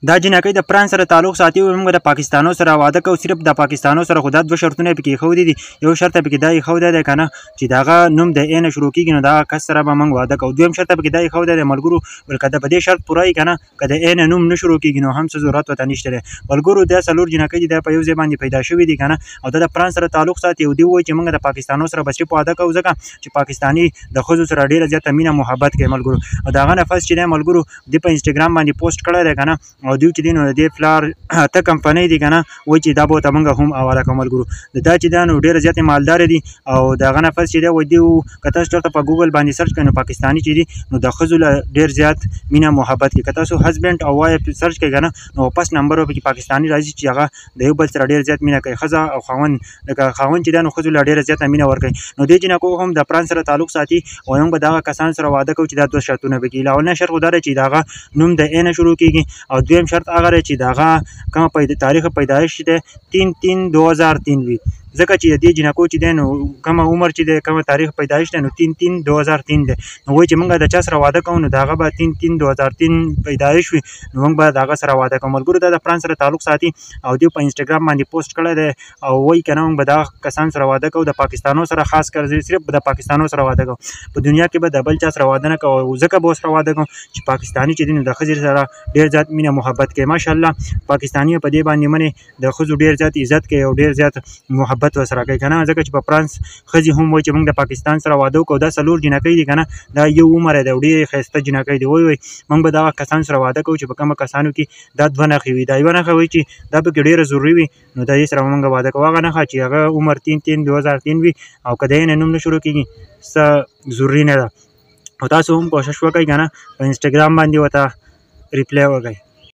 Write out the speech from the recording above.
دا جنکۍ د فرانس سره تعلق ساتي او موږ د پاکستانو سره واده کوو، صرف د پاکستانو سره خو دا دوه شرطونه یې پکې ایښودي دي. یو شرط یې پکې دا ایښودی دی که نه چې د هغه نوم د ای نه شروع کېږي نو دغه کس سره به موږ واده کوو. دویم شرط یې پکې دا ایښودی دی ملګرو، که د په دې شرط پوره وي که نه، که د ای نه نوم نه شروع کېږي نو هم څه ضرورت ورته نشته دی. ملګرو دا څلور جنکۍ دي، دا په یو ځای باندې پیدا شوي دي که نه، او دا د فرانس سره تعلق ساتي او دوی وایي چې موږ د پاکستانو سره به صرف واده کوو ځکه چې پاکستاني د ښځو سره ډېره زیاته مینه محبت کوي ملګرو. او د هغه نه فرض چې دی ملګرو دوی په انسټاګرام باندې پوسټ کړی دی که نه، او دوی چې دی نو د دې پلار اته کمپنۍ دي که نه، وایي چې دا به ورته موږ هم حواله کوو ملګرو. دا چې دا نو ډېره زیاتې مالداره دي او د هغه نه فرض چې دی وایي دوی که تاسو چېرته په ګوګل باندې سرچ کړئ نو پاکستاني چې دي نو د ښځو له ډېر زیات مینه محبت کوي. که تاسو هسبینډ او وایف سرچ کړئ که نه نو واپس نمبر به پکې پاکستاني راځي چې هغه د یو بل سره ډېر زیات مینه کوي. ښځه او خاوند، لکه خاوند چې دی نو ښځو له ډېره زیاته مینه ورکوي. نو دې جنکو هم د فرانس سره تعلق ساتي او موږ به د هغه کسانو سره واده کوو چې دا دوه شرطونه پکې. اولنی شرط خو دا دی چې د هغه نوم د ای نه شروع کېږي، او دویم شرط هغه دی چې د هغه کومه تاریخ پیدایش دی 3/3/2003 وي، ځکه چې د دې جنکو چې دی نو کومه عمر چې دی، کومه تاریخ پیدایش دی نو 3/3/2003 دی. نو وایي چې موږ د چا سره واده کوو نو د هغه به 3/3/2003 پیدایش وي نو موږ به د هغه سره واده کوو. ملګرو دا د فرانس سره تعلق ساتي او دوی په انسټاګرام باندې پوسټ کړی دی او وایي که نه موږ به دغه کسانو سره واده کوو، د پاکستانو سره خاص کر صرف د پاکستانو سره واده کوو، په دنیا کې به د بل چا سره واده نه کوو. ځکه به ورسره واده کوو چې پاکستاني چې دی نو د ښځې سره ډېر زیات مینه محبت کوي. ماشاءالله پاکستاني په دې باندې منې د ښځو ډېر زیات عزت کوي او ډېر زیات محبت ورسره کوي که نه، ځکه چې په فرانس ښځې هم وایي چې موږ د پاکستان سره واده وکړو. دا څلور جنکۍ دي که نه، دا یو عمر دی او ډېرې ښایسته جنکۍ دي. وایي موږ به دغه کسانو سره واده کوو چې په کومه کسانو کې دا دوه نښې وي. دا یوه نښه وایي چې دا پکې ډېره ضروري وي نو د دې سره به موږ واده کوو. هغه نښه چې هغه عمر 3/3/2003 وي او که د ای نه نوم نه شروع کېږي څه ضروري نه ده. او تاسو هم کوشش وکړئ که نه په انسټاګرام باندې ورته ریپلی وکړئ.